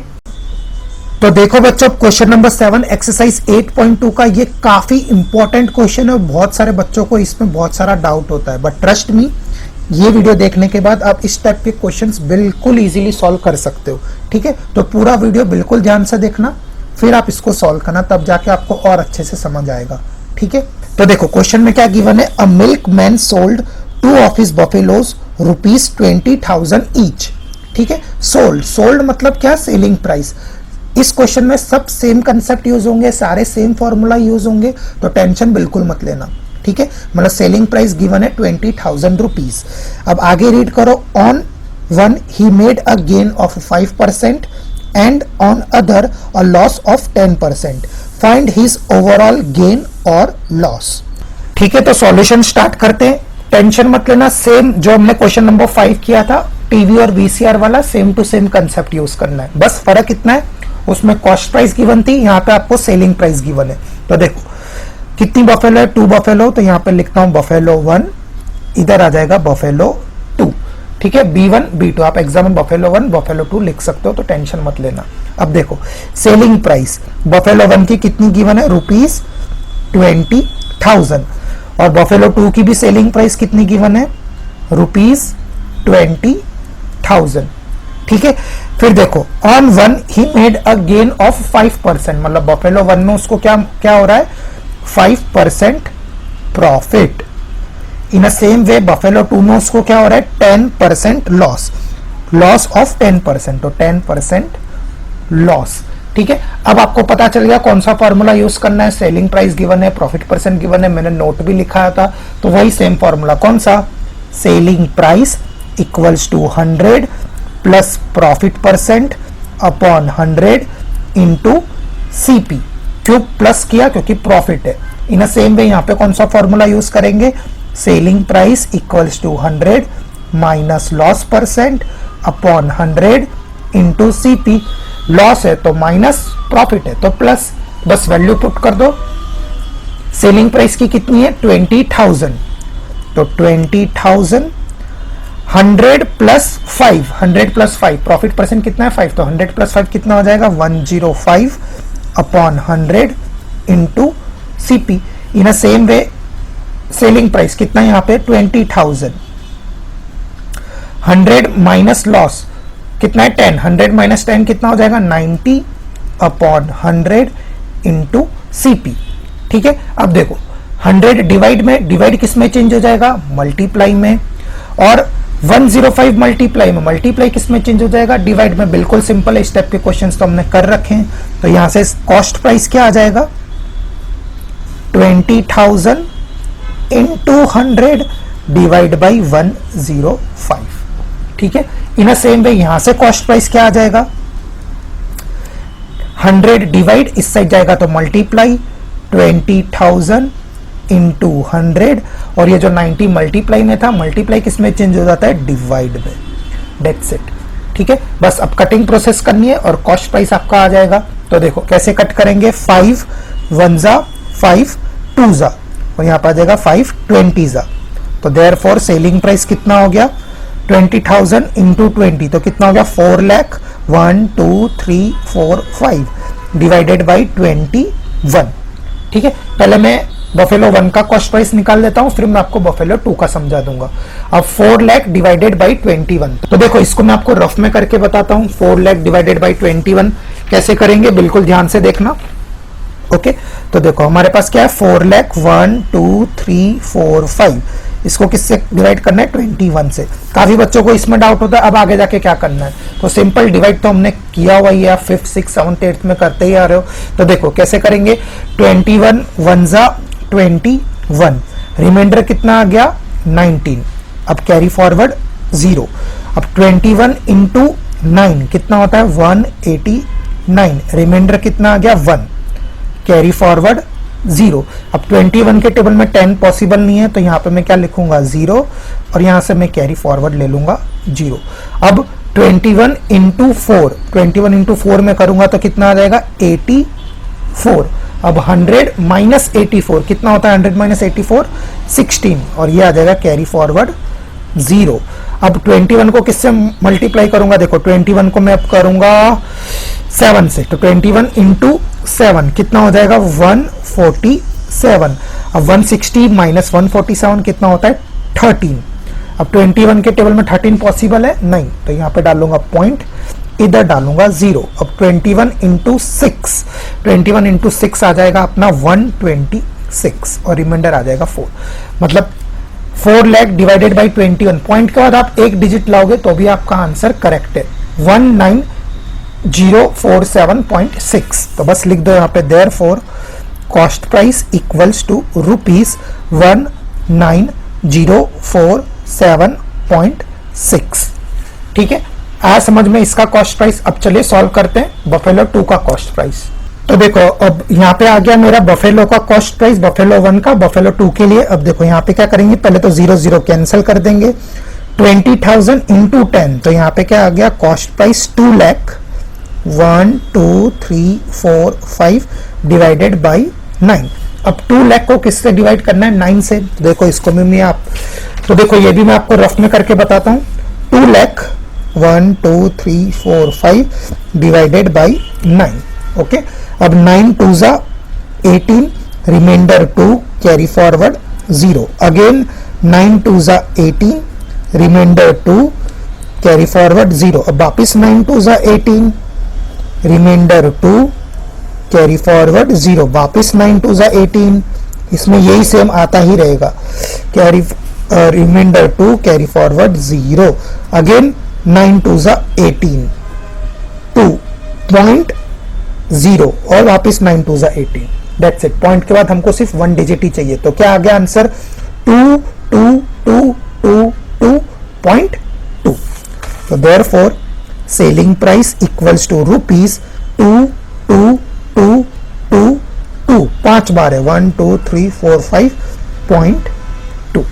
तो देखो बच्चों, क्वेश्चन नंबर 7 एक्सरसाइज 8.2 का ये काफी इंपॉर्टेंट क्वेश्चन है। बहुत सारे बच्चों को इसमें बहुत सारा डाउट होता है, बट ट्रस्ट मी, ये वीडियो देखने के बाद आप इस टाइप के क्वेश्चंस बिल्कुल इजीली सॉल्व कर सकते हो। ठीक है, तो पूरा वीडियो बिल्कुल ध्यान से देखना, फिर आप इसको सॉल्व करना, तब जाके आपको और अच्छे से समझ आएगा। ठीक है, तो देखो क्वेश्चन में क्या गिवन है, a milk man sold 2 of his buffaloes ₹20,000 each. ठीक है, सोल्ड मतलब क्या, सेलिंग प्राइस। इस क्वेश्चन में सब सेम कंसेप्ट यूज होंगे, सारे सेम फॉर्मूला यूज होंगे, तो टेंशन बिल्कुल मत लेना। ठीक है, मतलब सेलिंग प्राइस गिवन है 20,000 रुपीज। अब आगे रीड करो, on one he made a gain of 5% and on other a loss of 10%। Find his overall gain और लॉस। ठीक है, तो सॉल्यूशन स्टार्ट करते हैं। टेंशन मत लेना, सेम जो हमने क्वेश्चन नंबर 5 किया था टीवी और वीसीआर वाला, same to same concept use करना है। बस फर्क इतना है, उसमें कॉस्ट प्राइस गिवन थी, यहाँ पे आपको सेलिंग प्राइस गिवन है। तो देखो कितनी बफेलो है, 2 बफेलो, तो यहाँ पे लिखता हूं बफेलो 1, इधर आ जाएगा बफेलो 2। ठीक है, B1 B2, आप एग्जाम में बफेलो 1 बफेलो 2 लिख सकते हो, तो टेंशन मत लेना। अब देखो सेलिंग प्राइस बफेलो 1 की कितनी गिवन है, ₹20,000, और बफेलो 2 की भी सेलिंग प्राइस कितनी गिवन है, ₹20,000। ठीक है, फिर देखो on one he made a gain of 5%, मतलब बफेलो 1 में उसको क्या क्या हो रहा है, 5% प्रॉफिट। इन अ सेम वे बफेलो 2 में उसको क्या हो रहा है, 10% लॉस, लॉस ऑफ 10%, तो 10% लॉस। ठीक है, अब आपको पता चल गया कौन सा फॉर्मूला यूज करना है, सेलिंग प्राइस गिवन है, प्रॉफिट परसेंट गिवन है, मैंने नोट भी लिखा था, तो वही सेम फॉर्मूला, कौन सा, selling price equals to 100 plus profit percent upon 100 into CP। क्यों प्लस किया, क्योंकि प्रॉफिट है। इन सेम वे यहाँ पे कौन सा फॉर्मूला यूज करेंगे, selling price equals to 100 minus loss percent upon 100 into CP। Loss है तो माइनस, प्रॉफिट है तो प्लस, बस वैल्यू पुट कर दो। सेलिंग प्राइस की कितनी है, 20,000, तो 20,000, 100 प्लस 5, 100 प्लस 5, प्रॉफिट परसेंट कितना है 5, तो 100 प्लस 5 कितना हो जाएगा, 105 अपॉन 100 इंटू CP। इन अ सेम वे सेलिंग प्राइस कितना है यहाँ पे, 20,000, 100 माइनस लॉस कितना है 10, 100 माइनस 10 कितना हो जाएगा, 90 अपॉन 100 इंटू CP। ठीक है, अब देखो 100 डिवाइड में, डिवाइड किस में चेंज हो जाएगा, मल्टीप्लाई में, और 105 मल्टीप्लाई में, मल्टीप्लाई किस में चेंज हो जाएगा, डिवाइड में। बिल्कुल सिंपल है, स्टेप के क्वेश्चंस तो हमने कर रखे हैं। तो यहां से कॉस्ट प्राइस क्या आ जाएगा, 20,000 इंटू 100 डिवाइड बाई 105। ठीक है, इन अ सेम वे यहां से कॉस्ट प्राइस क्या आ जाएगा, 100 डिवाइड इस साइड जाएगा तो मल्टीप्लाई, 20,000 इंटू 100, और ये जो 90 मल्टीप्लाई में था, मल्टीप्लाई किस में चेंज हो जाता है, डिवाइड में। That's it. ठीक है, बस अब कटिंग प्रोसेस करनी है और कॉस्ट प्राइस आपका आ जाएगा। तो देखो कैसे कट करेंगे, 5 1 जा 5 2 जा, और यहाँ पर आ जाएगा 5 20 जा। तो देयरफॉर सेलिंग प्राइस कितना हो गया, 20,000 इंटू 20, तो कितना हो गया, 4 लाख 1 2 3 4 5 डिवाइडेड बाई 21। ठीक है, पहले मैं बफेलो 1 का कॉस्ट प्राइस निकाल देता हूं, फिर मैं आपको बफेलो 2 का समझा दूंगा। अब 4 लाख डिवाइडेड बाई 21, तो देखो इसको मैं आपको रफ में करके बताता हूं। 4 लाख डिवाइडेड बाई 21 कैसे करेंगे, बिल्कुल ध्यान से देखना। ओके, तो देखो हमारे पास क्या है, 4 लाख 1 2 3 4 5, इसको किससे डिवाइड करना है, 21 से। काफी बच्चों को इसमें डाउट होता है, अब आगे जाके क्या करना है, तो सिंपल डिवाइड तो हमने किया हुआ ही है, 5th 6th 7th 8th में करते ही आ रहे हो। तो देखो कैसे करेंगे, 21 1 जा 21, रिमाइंडर कितना आ गया 19, अब कैरी फॉरवर्ड 0। अब 21 इंटू 9 कितना होता है 189, रिमाइंडर कितना आ गया 1, कैरी फॉरवर्ड 0। अब 21 के टेबल में 10 पॉसिबल नहीं है तो यहाँ पे मैं क्या लिखूंगा 0 और यहाँ से मैं कैरी फॉरवर्ड ले लूंगा 0। अब 21 इंटू 4, 21 इंटू 4 में करूंगा तो कितना आ जाएगा 84। अब 100 माइनस 84 कितना होता है 100 माइनस 84 16 और ये आ जाएगा कैरी फॉरवर्ड 0। अब 21 को किससे मल्टीप्लाई करूंगा, देखो 21 को मैं अब करूंगा 7 से, तो 21 इंटू 7 कितना हो जाएगा 147। अब 160 माइनस 147 कितना होता है 13। अब 21 के टेबल में 13 पॉसिबल है नहीं, तो यहाँ पे डालूंगा पॉइंट, इधर डालूंगा 0। अब 21 इंटू 6, 21 इंटू 6 आ जाएगा अपना 126 और रिमाइंडर आ जाएगा 4। मतलब 4 लाख डिवाइडेड बाई 21, पॉइंट के बाद आप एक डिजिट लाओगे तो भी आपका आंसर करेक्ट है 19047.6। तो बस लिख दो यहाँ पे therefore cost price equals to ₹19047.6। ठीक है, आया समझ में इसका कॉस्ट प्राइस। अब चलिए सॉल्व करते हैं बफेलो 2 का कॉस्ट प्राइस। तो देखो अब यहाँ पे आ गया मेरा बफेलो का कॉस्ट प्राइस, बफेलो 1 का, बफेलो 2 के लिए। अब देखो यहाँ पे क्या करेंगे, पहले तो 0 0 कैंसिल कर देंगे, 20,000 इंटू 10, तो यहाँ पे क्या आ गया cost price 2 lakh 1 2 3 4 5 divided by 9। अब 2 लाख को किससे डिवाइड करना है 9 से, देखो इसको भी आप, तो देखो ये भी मैं आपको रफ में करके बताता हूँ। 2 लाख 1 2 3 4 5 डिवाइडेड बाई 9। ओके, अब 9 2 जा 18, रिमाइंडर 2, कैरी फॉरवर्ड 0। अगेन 9 2 जा 18, रिमाइंडर 2, कैरी फॉरवर्ड 0। अब वापिस 9 2 जा 18, रिमाइंडर 2, कैरी फॉरवर्ड 0। वापिस 9 2 जा 18, इसमें यही सेम आता ही रहेगा, carry reminder 2, carry forward 0। Again 9 2 जा 18, 2.0 और वापिस 9 2 जा 18। That's it. पॉइंट के बाद हमको सिर्फ 1 डिजिट ही चाहिए, तो क्या आ गया आंसर 2222.2। तो therefore selling price equals to ₹222222, 5 बार है 1 2 3 4 5.2।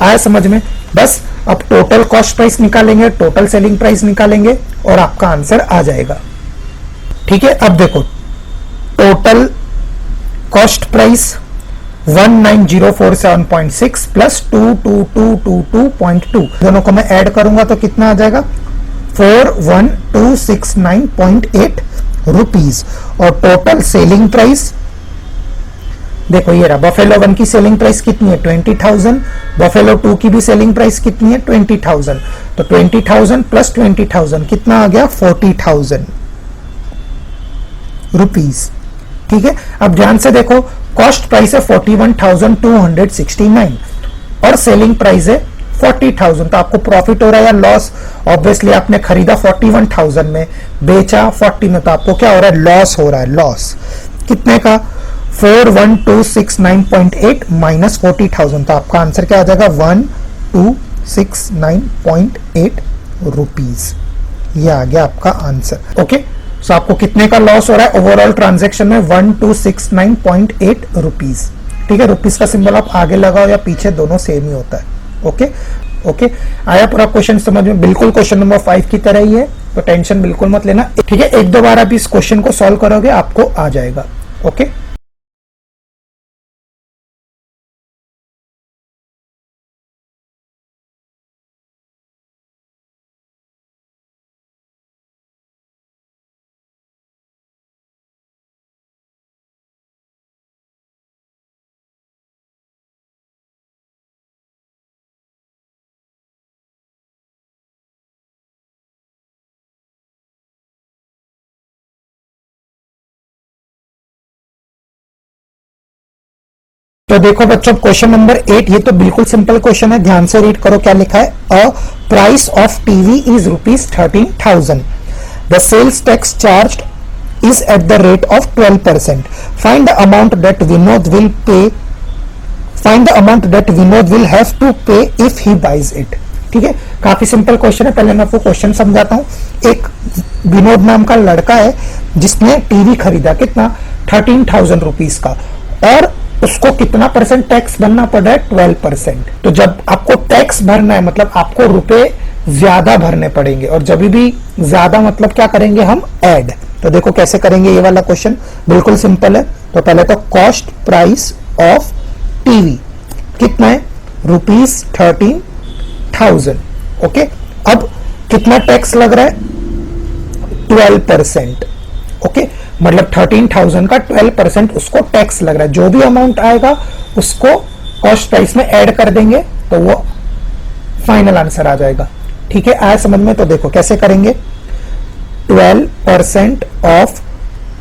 आया समझ में। बस अब टोटल कॉस्ट प्राइस निकालेंगे, टोटल सेलिंग प्राइस निकालेंगे और आपका आंसर आ जाएगा। ठीक है, अब देखो टोटल कॉस्ट प्राइस 19047.6 प्लस 22222.2, दोनों को मैं ऐड करूंगा तो कितना आ जाएगा 41269.8 रुपीज। और टोटल सेलिंग प्राइस देखो ये रहा, बफेलो 1 की सेलिंग प्राइस कितनी है 20,000, बफेलो 2 की भी सेलिंग प्राइस कितनी है 20,000, तो 20,000 प्लस 20,000 कितना आ गया 40,000 रुपीज। ठीक है, अब ध्यान से देखो कॉस्ट प्राइस है 41,269 और सेलिंग प्राइस है 40,000, तो आपको प्रॉफिट हो रहा है या लॉस? ऑब्वियसली आपने खरीदा 41,000 में, बेचा 40 में, तो आपको क्या हो रहा है लॉस हो रहा है। लॉस कितने का 41269.8 माइनस 40,000, तो आपका आंसर क्या आ जाएगा 1269.8 रुपीज। ये आ गया आपका आंसर। ओके, सो आपको कितने का लॉस हो रहा है ओवरऑल ट्रांजैक्शन में 1269.8 रुपीज। ठीक है, रुपीज का सिंबल आप आगे लगाओ या पीछे, दोनों सेम ही होता है। ओके ओके, आया पूरा क्वेश्चन समझ में? बिल्कुल क्वेश्चन नंबर 5 की तरह ही है, तो टेंशन बिल्कुल मत लेना। ठीक है, एक दो बार आप इस क्वेश्चन को सॉल्व करोगे आपको आ जाएगा। ओके, तो देखो बच्चों क्वेश्चन नंबर 8, ये तो बिल्कुल सिंपल क्वेश्चन है, ध्यान से रीड करो क्या लिखा है। A price of TV is ₹13,000, the sales tax charged is at the rate of 12%. Find the amount that Vinod will pay. Find the amount that Vinod will have to pay if he buys it. ठीक है, काफी simple question है। पहले मैं आपको question समझाता हूँ। एक विनोद नाम का लड़का है जिसने टीवी खरीदा, कितना, 13,000 रुपीज का, और उसको कितना परसेंट टैक्स भरना पड़ रहा है, 12%। तो जब आपको टैक्स भरना है मतलब आपको रुपए ज्यादा भरने पड़ेंगे, और जब भी ज्यादा मतलब क्या करेंगे हम, ऐड। तो देखो कैसे करेंगे ये वाला क्वेश्चन, बिल्कुल सिंपल है। तो पहले तो कॉस्ट प्राइस ऑफ टीवी कितना है, ₹13,000। ओके, अब कितना टैक्स लग रहा है, 12%। ओके, मतलब 13,000 का 12% उसको टैक्स लग रहा है। जो भी अमाउंट आएगा उसको कॉस्ट प्राइस में ऐड कर देंगे तो वो फाइनल आंसर आ जाएगा। ठीक है, आया समझ में? तो देखो कैसे करेंगे, 12% ऑफ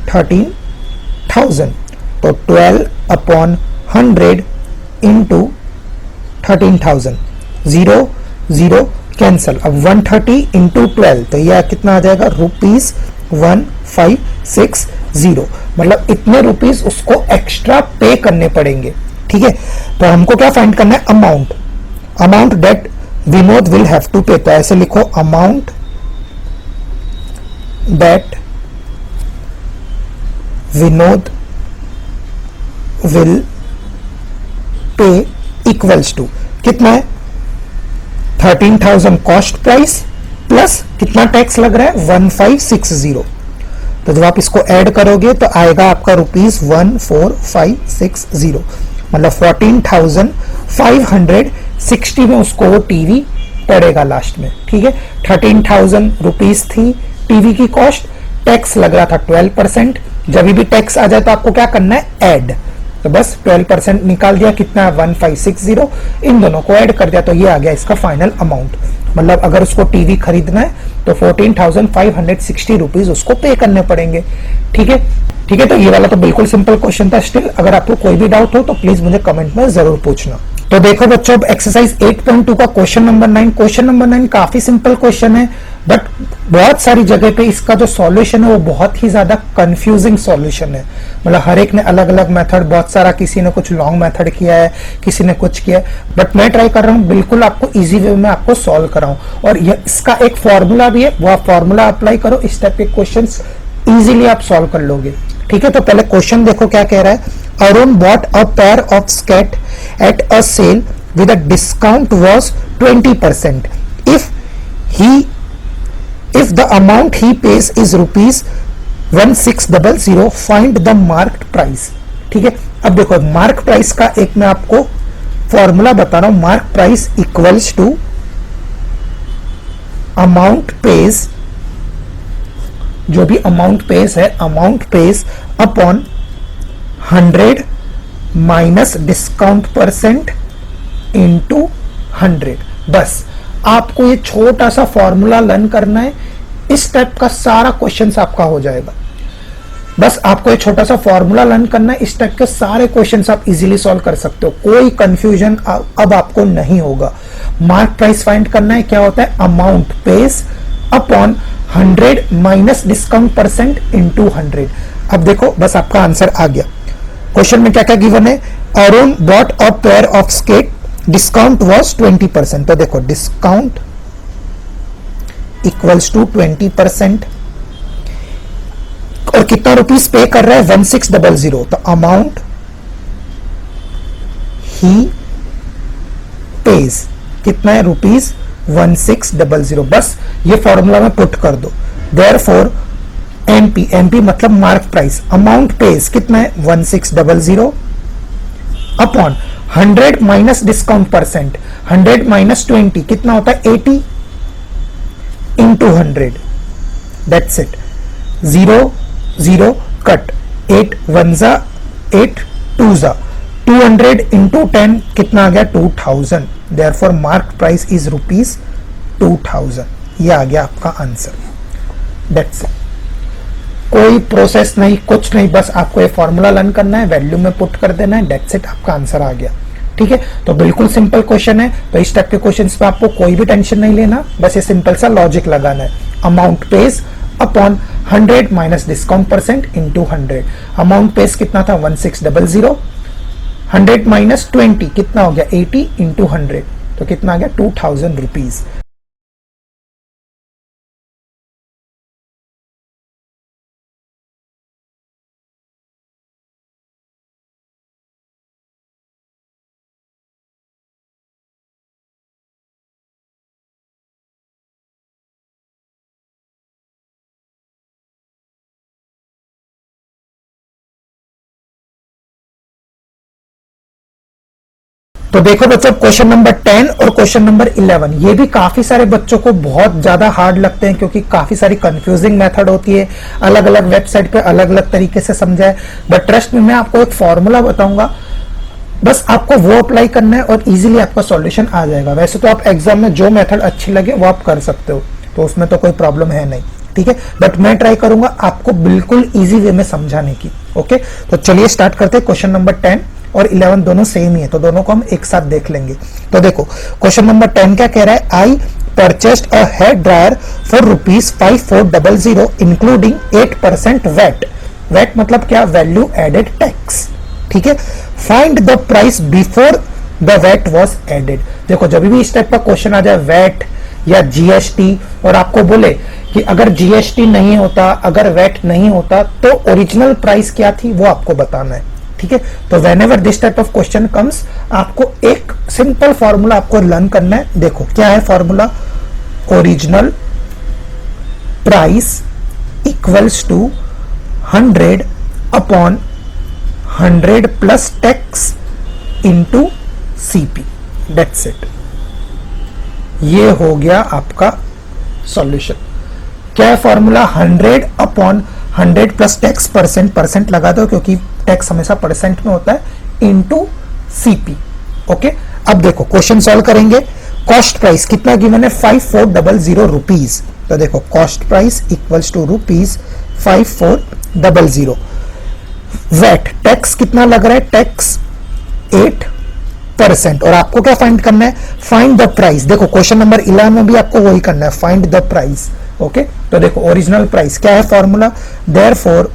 13,000, तो 12/100 इंटू 13,000, 0 0 कैंसल। अब 130 इंटू 12, तो यह कितना आ जाएगा, ₹1560। मतलब इतने रुपीस उसको एक्स्ट्रा पे करने पड़ेंगे। ठीक है, तो हमको क्या फाइंड करना है, amount that Vinod will have to pay. तो ऐसे लिखो, amount that Vinod will pay equals to कितना है, 13,000 कॉस्ट प्राइस प्लस कितना टैक्स लग रहा है, 1560। तो जब आप इसको ऐड करोगे तो आएगा आपका ₹14,560, मतलब 14,560 में उसको वो टीवी पड़ेगा लास्ट में। ठीक है, 13,000 रुपीज थी टीवी की कॉस्ट, टैक्स लग रहा था 12%। जब भी टैक्स आ जाए तो आपको क्या करना है, ऐड। तो बस 12% निकाल दिया, कितना है, 1560। इन दोनों को ऐड कर दिया तो ये आ गया इसका फाइनल अमाउंट। मतलब अगर उसको टीवी खरीदना है तो 14,560 रुपीज उसको पे करने पड़ेंगे। ठीक है, ठीक है, तो ये वाला तो बिल्कुल सिंपल क्वेश्चन था। स्टिल अगर आपको कोई भी डाउट हो तो प्लीज मुझे कमेंट में जरूर पूछना। तो देखो बच्चों, अब एक्सरसाइज 8.2 का क्वेश्चन नंबर 9। क्वेश्चन नंबर 9 काफी सिंपल क्वेश्चन है, बट बहुत सारी जगह पे इसका जो सॉल्यूशन है वो बहुत ही ज्यादा कंफ्यूजिंग सॉल्यूशन है। मतलब हर एक ने अलग अलग मेथड, बहुत सारा, किसी ने कुछ लॉन्ग मेथड किया है, किसी ने कुछ किया है, बट मैं ट्राई कर रहा हूँ बिल्कुल आपको इजी वे में आपको सॉल्व कराऊं। और इसका एक फॉर्मूला भी है, वो आप फॉर्मूला अप्लाई करो, इस टाइप के क्वेश्चन इजीली आप सॉल्व कर लोगे। ठीक है, तो पहले क्वेश्चन देखो क्या कह रहा है। Arun bought a pair of skate at a sale with a discount was 20%। If the amount he pays is ₹1600, find the marked price। ठीक है, अब देखो मार्क प्राइस का एक मैं आपको फॉर्मूला बता रहा हूं। Mark price equals to amount pays, जो भी अमाउंट पेज है, amount pays upon 100 minus discount percent into 100। बस आपको ये छोटा सा फॉर्मूला लर्न करना है, इस टाइप का सारा क्वेश्चंस आपका हो जाएगा। बस आपको ये छोटा सा फॉर्मूला लर्न करना है, इस टाइप के सारे क्वेश्चंस आप इजीली सॉल्व कर सकते हो। कोई कंफ्यूजन अब आपको नहीं होगा। मार्क प्राइस फाइंड करना है, क्या होता है, amount pays upon 100 minus discount percent into 100। अब देखो बस आपका आंसर आ गया। क्वेश्चन में क्या क्या गिवन है, Arun bought a pair of skate, discount was 20%। तो देखो डिस्काउंट इक्वल्स टू 20%, और कितना रुपीस पे कर रहा है, 1600। तो अमाउंट ही पेज कितना है, ₹1600। बस ये फॉर्मूला में पुट कर दो। देयरफॉर एमपी मतलब मार्क प्राइस, अमाउंट पेज कितना है, 1600 upon 100 minus discount percent, 100 minus 20 कितना होता है, 80 इंटू 100। दैट्स इट, 0 0 कट, 8 1 जा 8 2 जा, 200 इंटू 10 कितना आ गया, 2000। Therefore mark price is ₹2000। ये आ गया आपका आंसर। दैट्स इट, कोई प्रोसेस नहीं, कुछ नहीं, बस आपको ये फॉर्मूला लर्न करना है, वैल्यू में पुट कर देना है, दैट्स इट, आपका आंसर आ गया। ठीक है, तो बिल्कुल सिंपल क्वेश्चन है। तो इस टाइप के क्वेश्चंस पे आपको कोई भी टेंशन नहीं लेना, बस ये सिंपल सा लॉजिक लगाना है। Amount pays upon 100 minus discount percent into 100। Amount page कितना था, 1600, 100 माइनस 20 कितना हो गया, 80 इंटू 100। तो कितना आ गया 2000 रुपीज। तो देखो बच्चों, क्वेश्चन नंबर 10 और क्वेश्चन नंबर 11 ये भी काफी सारे बच्चों को बहुत ज्यादा हार्ड लगते हैं, क्योंकि काफी सारी कंफ्यूजिंग मेथड होती है, अलग अलग वेबसाइट पे अलग अलग तरीके से समझा है। बट ट्रस्ट में मैं आपको एक फॉर्मूला बताऊंगा, बस आपको वो अप्लाई करना है और इजीली आपका सॉल्यूशन आ जाएगा। वैसे तो आप एग्जाम में जो मेथड अच्छी लगे वो आप कर सकते हो, तो उसमें तो कोई प्रॉब्लम है नहीं, ठीक है। बट मैं ट्राई करूंगा आपको बिल्कुल इजी वे में समझाने की। ओके, तो चलिए स्टार्ट करते हैं। क्वेश्चन नंबर 10 और 11 दोनों सेम ही है, तो दोनों को हम एक साथ देख लेंगे। तो देखो क्वेश्चन नंबर 10 क्या कह रहा है, I purchased a hair dryer for ₹5400 including 8% VAT. VAT मतलब क्या, वैल्यू एडेड टैक्स, ठीक है। Find the price before the VAT was added. देखो जब भी इस टाइप का क्वेश्चन आ जाए, वैट या जीएसटी, और आपको बोले कि अगर जीएसटी नहीं होता, अगर वैट नहीं होता, तो ओरिजिनल प्राइस क्या थी वो आपको बताना है, ठीक है। तो whenever this type of question comes, आपको एक सिंपल फॉर्मूला आपको लर्न करना है। देखो क्या है formula, original price equals to 100 upon 100 plus tax into CP, that's it. ये हो गया आपका सॉल्यूशन। क्या है formula, 100 upon 100 plus tax, percent लगा दो क्योंकि टैक्स हमेशा परसेंट में होता है, इनटू सीपी। ओके, अब देखो क्वेश्चन सॉल्व करेंगे। कॉस्ट प्राइस कितना गिवन है, 5400 रुपीज। तो देखो cost price equals to ₹5400। VAT tax कितना लग रहा है, टैक्स 8%, और आपको क्या फाइंड करना है, फाइंड द प्राइस। देखो क्वेश्चन नंबर 11 में भी आपको वही करना है, फाइंड द प्राइस। ओके, तो देखो ओरिजिनल प्राइस क्या है formula, therefore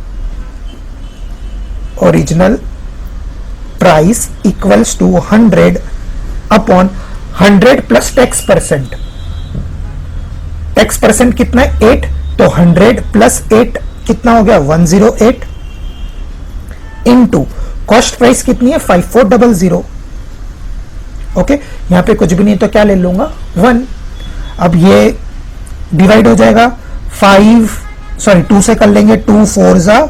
original price equals to 100 upon 100 plus tax percent. Tax percent कितना है, 8, तो 100 प्लस 8 कितना हो गया, 108, इनटू कॉस्ट प्राइस कितनी है, 5400। ओके, यहां पे कुछ भी नहीं तो क्या ले लूंगा, 1। अब ये डिवाइड हो जाएगा 2 से कर लेंगे, 2 4 जा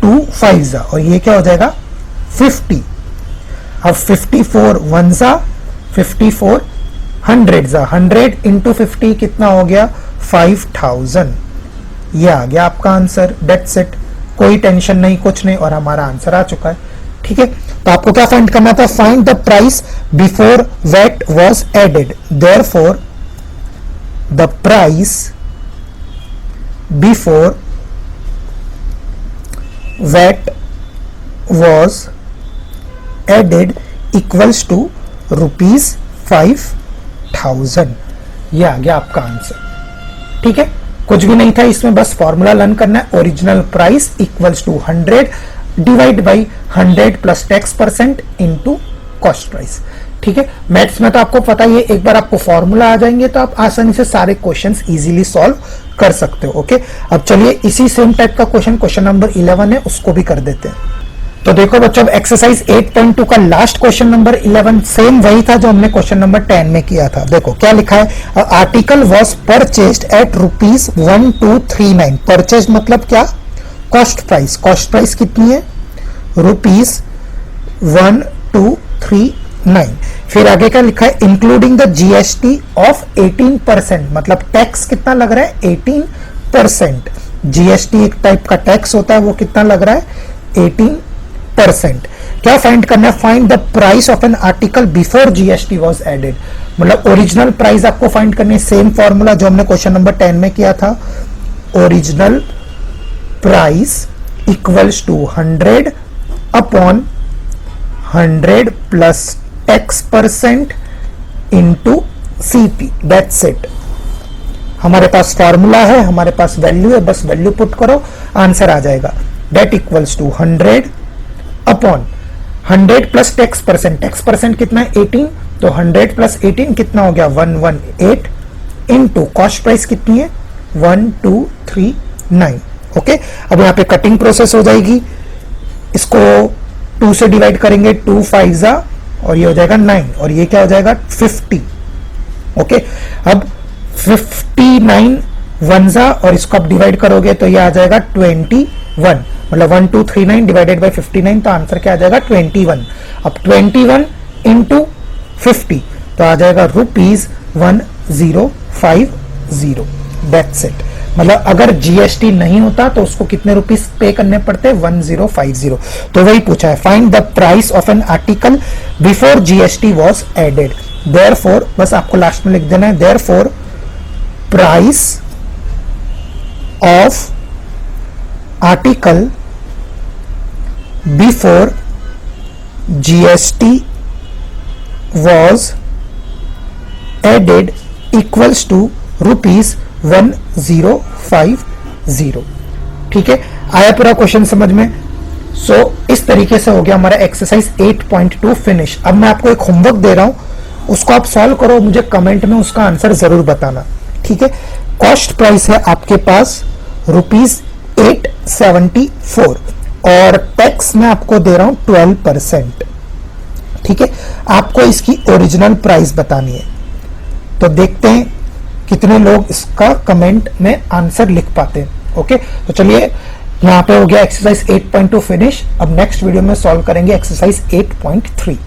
2 5 जा, और ये क्या हो जाएगा 50। अब 54 1 जा 54, 100 जा 100 इंटू 50 कितना हो गया 5000। ये आ गया आपका आंसर, दैट्स इट। कोई टेंशन नहीं, कुछ नहीं, और हमारा आंसर आ चुका है, ठीक है। तो आपको क्या फाइंड करना था, find the price before VAT was added, therefore the price before VAT was added equals to ₹5000। ये आ गया आपका आंसर, ठीक है। कुछ भी नहीं था इसमें, बस फॉर्मूला लर्न करना है, original price equals to 100 divide by 100 plus tax percent into cost price, ठीक है। मैथ्स में तो आपको पता ही है, एक बार आपको फॉर्मूला आ जाएंगे तो आप आसानी से सारे क्वेश्चंस इजीली सॉल्व कर सकते हो। ओके, अब चलिए इसी सेम टाइप का क्वेश्चन नंबर 11 है, उसको भी कर देते हैं। तो देखो बच्चों, एक्सरसाइज 8.2 का लास्ट क्वेश्चन नंबर 11 सेम वही था जो हमने क्वेश्चन नंबर 10 में किया था। देखो क्या लिखा है, article was purchased at ₹1239। Purchase मतलब क्या, कॉस्ट प्राइस। कॉस्ट प्राइस कितनी है, ₹1239। फिर आगे क्या लिखा है, इंक्लूडिंग द जीएसटी ऑफ 18%, मतलब टैक्स कितना लग रहा है, 18%। जीएसटी एक टाइप का टैक्स होता है, वो कितना लग रहा है, 18%। क्या फाइंड करना है, find the price of an article before GST was added, मतलब ओरिजिनल प्राइस आपको फाइंड करनी है। सेम फॉर्मूला जो हमने क्वेश्चन नंबर 10 में किया था, original price equals to 100 upon 100 plus tax percent into CP, that's it. हमारे पास फॉर्मूला है, हमारे पास वैल्यू है, बस वैल्यू पुट करो, आंसर आ जाएगा। That equals to 100 upon 100 plus tax percent. Tax percent कितना है, 18, तो 100 प्लस 18 कितना हो गया 118 इनटू कॉस्ट प्राइस कितनी है 1239। ओके, अब यहाँ पे कटिंग प्रोसेस हो जाएगी, इसको 2 से डिवाइड करेंगे, 2 5 जा और ये हो जाएगा 9 और ये क्या हो जाएगा 50। ओके, अब 59 1 जा और इसको आप डिवाइड करोगे तो ये आ जाएगा 21, मतलब 1239 डिवाइडेड बाय 59, तो आंसर क्या आ जाएगा 21। अब 21 इंटू 50 तो आ जाएगा ₹1050। That's it. मतलब अगर जीएसटी नहीं होता तो उसको कितने रुपीस पे करने पड़ते 1050। तो वही पूछा है, find the price of an article before GST was added. Therefore, बस आपको लास्ट में लिख देना है, therefore price of article before GST was added equals to ₹1050। ठीक है, आया पूरा क्वेश्चन समझ में? सो इस तरीके से हो गया हमारा एक्सरसाइज 8.2 फिनिश। अब मैं आपको एक होमवर्क दे रहा हूं, उसको आप सॉल्व करो, मुझे कमेंट में उसका आंसर जरूर बताना। ठीक है, कॉस्ट प्राइस है आपके पास ₹874 और टैक्स मैं आपको दे रहा हूं 12%। ठीक है, आपको इसकी ओरिजिनल प्राइस बतानी है। तो देखते हैं कितने लोग इसका कमेंट में आंसर लिख पाते हैं। ओके, तो चलिए यहां पे हो गया एक्सरसाइज 8.2 फिनिश। अब नेक्स्ट वीडियो में सॉल्व करेंगे एक्सरसाइज 8.3।